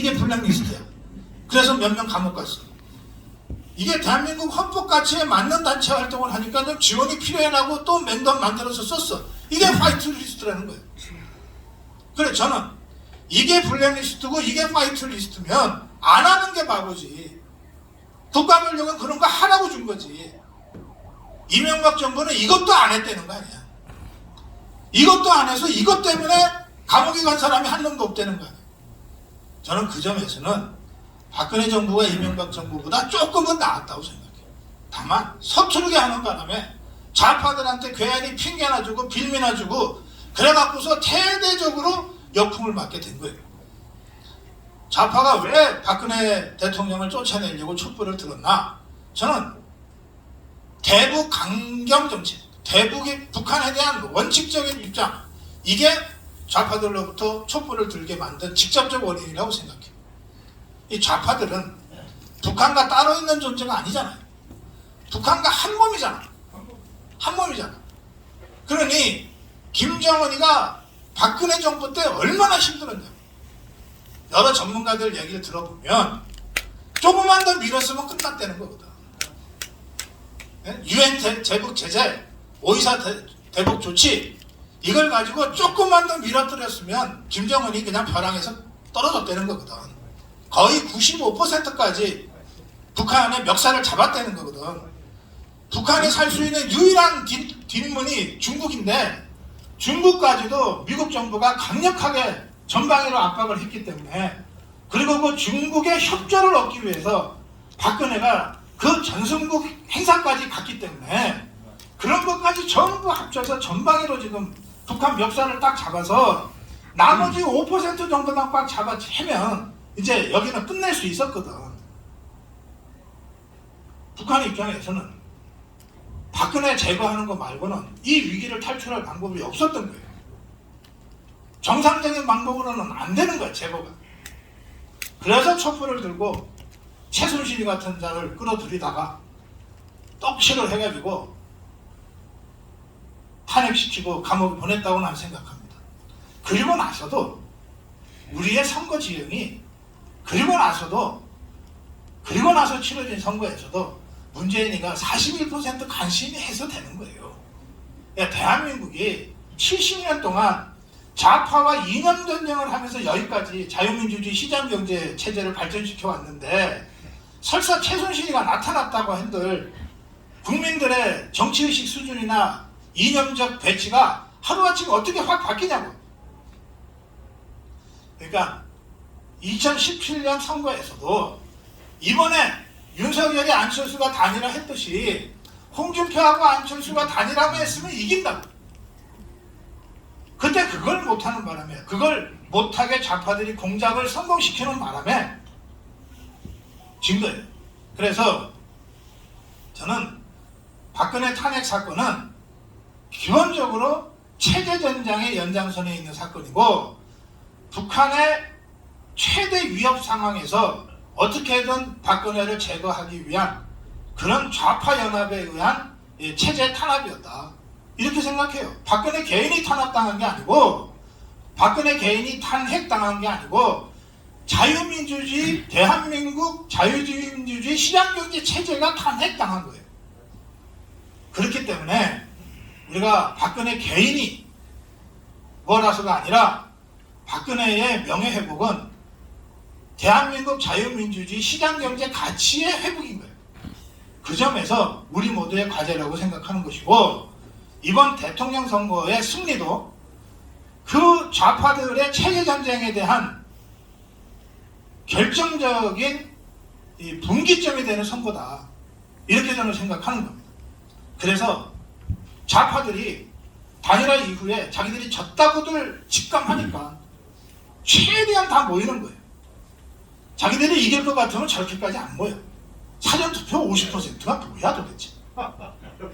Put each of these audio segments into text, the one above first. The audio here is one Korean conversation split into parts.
이게 블랙리스트야. 그래서 몇 명 감옥 갔어. 이게 대한민국 헌법 가치에 맞는 단체 활동을 하니까 좀 지원이 필요해라고 또 맹단 만들어서 썼어. 이게 화이트리스트라는 거예요. 그래, 저는 이게 블랙리스트고 이게 화이트리스트면 안 하는 게 바보지. 국가권력은 그런 거 하라고 준 거지. 이명박 정부는 이것도 안 했다는 거 아니야. 이것도 안 해서 이것 때문에 감옥에 간 사람이 한 놈도 없다는 거 아니야. 저는 그 점에서는 박근혜 정부가 이명박 정부보다 조금은 나았다고 생각해요. 다만 서투르게 하는 바람에 좌파들한테 괜히 핑계나 주고 빌미나 주고 그래갖고서 대대적으로 역풍을 맞게 된 거예요. 좌파가 왜 박근혜 대통령을 쫓아내려고 촛불을 들었나? 저는 대북 강경 정책, 대북이 북한에 대한 원칙적인 입장, 이게 좌파들로부터 촛불을 들게 만든 직접적 원인이라고 생각해요. 이 좌파들은 북한과 따로 있는 존재가 아니잖아요. 북한과 한 몸이잖아. 한 몸이잖아. 그러니 김정은이가 박근혜 정부 때 얼마나 힘들었냐. 여러 전문가들 얘기를 들어보면 조금만 더 밀었으면 끝났다는 거거든. 유엔 제국 제재, 오이사 대북 조치, 이걸 가지고 조금만 더 밀어뜨렸으면 김정은이 그냥 벼랑에서 떨어졌다는 거거든. 거의 95%까지 북한의 멱살을 잡았다는 거거든. 북한이 살 수 있는 유일한 뒷문이 중국인데 중국까지도 미국 정부가 강력하게 전방위로 압박을 했기 때문에, 그리고 그 중국의 협조를 얻기 위해서 박근혜가 그 전승국 행사까지 갔기 때문에 그런 것까지 전부 합쳐서 전방위로 지금 북한 멱살을 딱 잡아서 나머지 5% 정도만 꽉 잡아 채면 이제 여기는 끝낼 수 있었거든. 북한 입장에서는 박근혜 제거하는 거 말고는 이 위기를 탈출할 방법이 없었던 거예요. 정상적인 방법으로는 안 되는 거야, 제거가. 그래서 촛불을 들고 최순실이 같은 자를 끌어들이다가 떡칠을 해가지고 탄핵시키고 감옥에 보냈다고 난 생각합니다. 그리고 나서도 우리의 선거 지형이 그리고 나서 치러진 선거에서도 문재인이가 41% 간신히 해서 되는 거예요. 대한민국이 70년 동안 좌파와 이념 전쟁을 하면서 여기까지 자유민주주의 시장경제 체제를 발전시켜 왔는데, 설사 최순실이가 나타났다고 한들 국민들의 정치의식 수준이나 이념적 배치가 하루아침에 어떻게 확 바뀌냐고. 그러니까 2017년 선거에서도 이번에 윤석열이 안철수가 단일화 했듯이 홍준표하고 안철수가 단일화만 했으면 이긴다고. 그때 그걸 못하는 바람에, 그걸 못하게 좌파들이 공작을 성공시키는 바람에 진 거예요. 그래서 저는 박근혜 탄핵 사건은 기본적으로 체제전장의 연장선에 있는 사건이고, 북한의 최대 위협 상황에서 어떻게든 박근혜를 제거하기 위한 그런 좌파 연합에 의한 체제 탄압이었다, 이렇게 생각해요. 박근혜 개인이 탄압당한 게 아니고, 박근혜 개인이 탄핵당한 게 아니고, 자유민주주의, 대한민국 자유민주주의 시장경제 체제가 탄핵당한 거예요. 그렇기 때문에 우리가 박근혜 개인이 뭐라서가 아니라 박근혜의 명예회복은 대한민국 자유민주주의 시장경제 가치의 회복인 거예요. 그 점에서 우리 모두의 과제라고 생각하는 것이고, 이번 대통령 선거의 승리도 그 좌파들의 체제전쟁에 대한 결정적인 이 분기점이 되는 선거다, 이렇게 저는 생각하는 겁니다. 그래서 좌파들이 단일화 이후에 자기들이 졌다고들 직감하니까 최대한 다 모이는 거예요. 자기들이 이길 것 같으면 저렇게까지 안 모여. 사전투표 50%가 뭐야 도대체.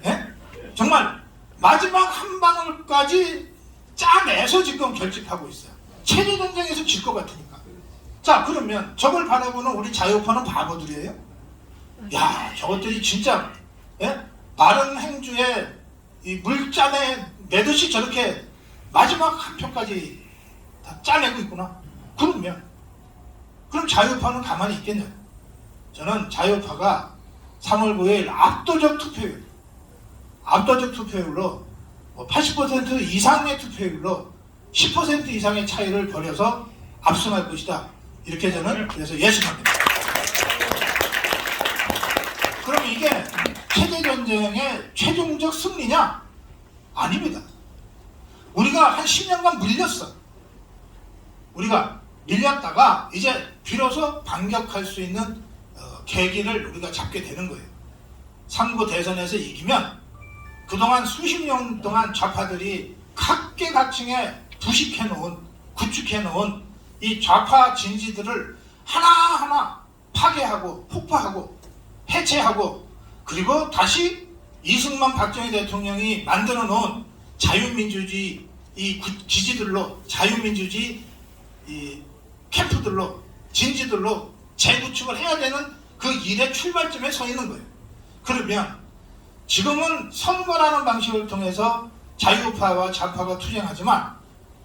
예? 정말 마지막 한 방울까지 짜내서 지금 결집하고 있어요. 체제전쟁에서 질 것 같으니까. 자, 그러면 저걸 바라보는 우리 자유파는 바보들이에요? 야, 저것들이 진짜 마른 행주에 이 물잔에 내듯이 저렇게 마지막 한 표까지 다 짜내고 있구나. 그럼 자유파는 가만히 있겠냐? 저는 자유파가 3월 9일 압도적 투표율로 80% 이상의 투표율로 10% 이상의 차이를 벌여서 압승할 것이다. 이렇게 저는 그래서 예측합니다. 그럼 이게 체제전쟁의 최종적 승리냐? 아닙니다. 우리가 한 10년간 밀렸어. 우리가 밀렸다가 이제 비로소 반격할 수 있는 계기를 우리가 잡게 되는 거예요. 3구 대선에서 이기면 그동안 수십 년 동안 좌파들이 각계각층에 부식해놓은, 구축해놓은 이 좌파 진지들을 하나하나 파괴하고 폭파하고 해체하고, 그리고 다시 이승만 박정희 대통령이 만들어 놓은 자유민주주의 이 기지들로, 자유민주주의 이 캠프들로, 진지들로 재구축을 해야 되는 그 일의 출발점에 서 있는 거예요. 그러면 지금은 선거라는 방식을 통해서 자유파와 좌파가 투쟁하지만,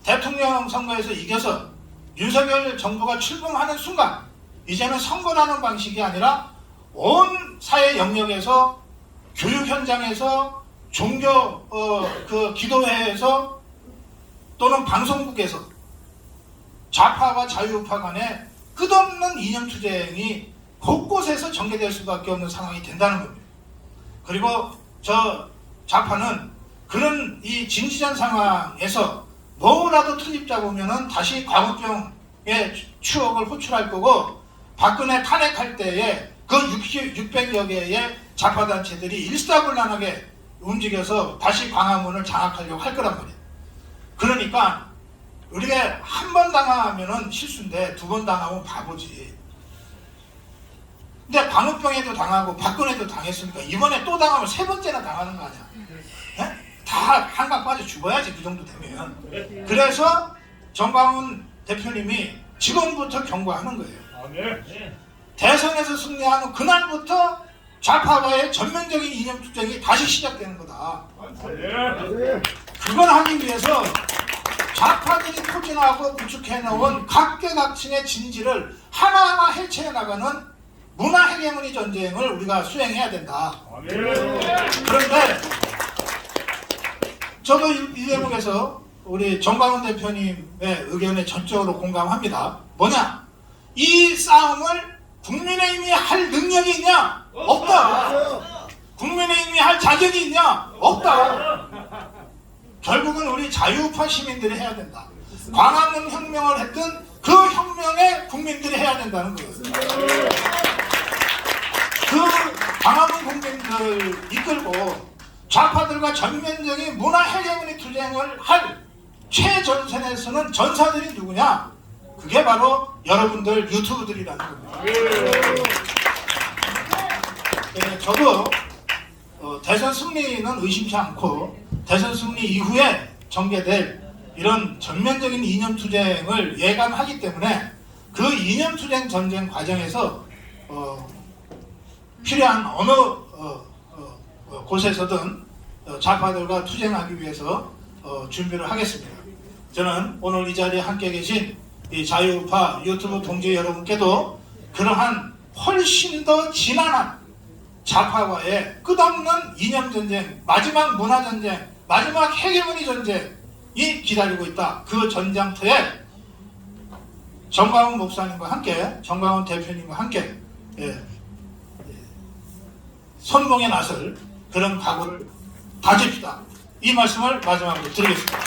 대통령 선거에서 이겨서 윤석열 정부가 출범하는 순간 이제는 선거라는 방식이 아니라 온 사회 영역에서, 교육 현장에서, 종교 그 기도회에서, 또는 방송국에서 좌파와 자유파 간에 끝없는 이념 투쟁이 곳곳에서 전개될 수밖에 없는 상황이 된다는 겁니다. 그리고 저 좌파는 그런 이 진지전 상황에서 뭐라도 트집 잡으면은 다시 광우병의 추억을 호출할 거고, 박근혜 탄핵할 때에 그 600여 개의 좌파단체들이 일사불란하게 움직여서 다시 광화문을 장악하려고 할 거란 말이에요. 그러니까 우리가 한 번 당하면은 실수인데 두 번 당하면 바보지. 근데 광우병에도 당하고 박근혜도 당했으니까 이번에 또 당하면 세 번째나 당하는 거 아니야. 네? 다 한강 빠져 죽어야지, 그 정도 되면. 그래서 정광훈 대표님이 지금부터 경고하는 거예요. 대선에서 승리하는 그날부터 좌파와의 전면적인 이념 투쟁이 다시 시작되는 거다. 그걸 하기 위해서 좌파들이 포진하고 구축해놓은 각계각층의 진지를 하나하나 해체해 나가는 문화 헤게모니 전쟁을 우리가 수행해야 된다. 그런데 저도 이 대목에서 우리 정광훈 대표님의 의견에 전적으로 공감합니다. 뭐냐? 이 싸움을 국민의힘이 할 능력이 있냐? 없다. 국민의힘이 할 자격이 있냐? 없다. 결국은 우리 자유파 시민들이 해야 된다. 광화문 혁명을 했던 그 혁명에 국민들이 해야 된다는 거예요. 그 광화문 국민들 이끌고 좌파들과 전면적인 문화 헤게모니 투쟁을 할 최전선에서는 전사들이 누구냐? 그게 바로 여러분들 유튜브들이라는 겁니다. 네, 저도 대선 승리는 의심치 않고 대선 승리 이후에 전개될 이런 전면적인 이념 투쟁을 예감하기 때문에 그 이념 투쟁 전쟁 과정에서 필요한 어느 곳에서든 좌파들과 투쟁하기 위해서 준비를 하겠습니다. 저는 오늘 이 자리에 함께 계신 이 자유파 유튜브 동지 여러분께도 그러한 훨씬 더 진한한 좌파와의 끝없는 이념 전쟁, 마지막 문화 전쟁, 마지막 헤게모니 전쟁이 기다리고 있다. 그 전장터에 정광훈 목사님과 함께, 정광훈 대표님과 함께 선봉에 나설 그런 각오를 다집시다. 이 말씀을 마지막으로 드리겠습니다.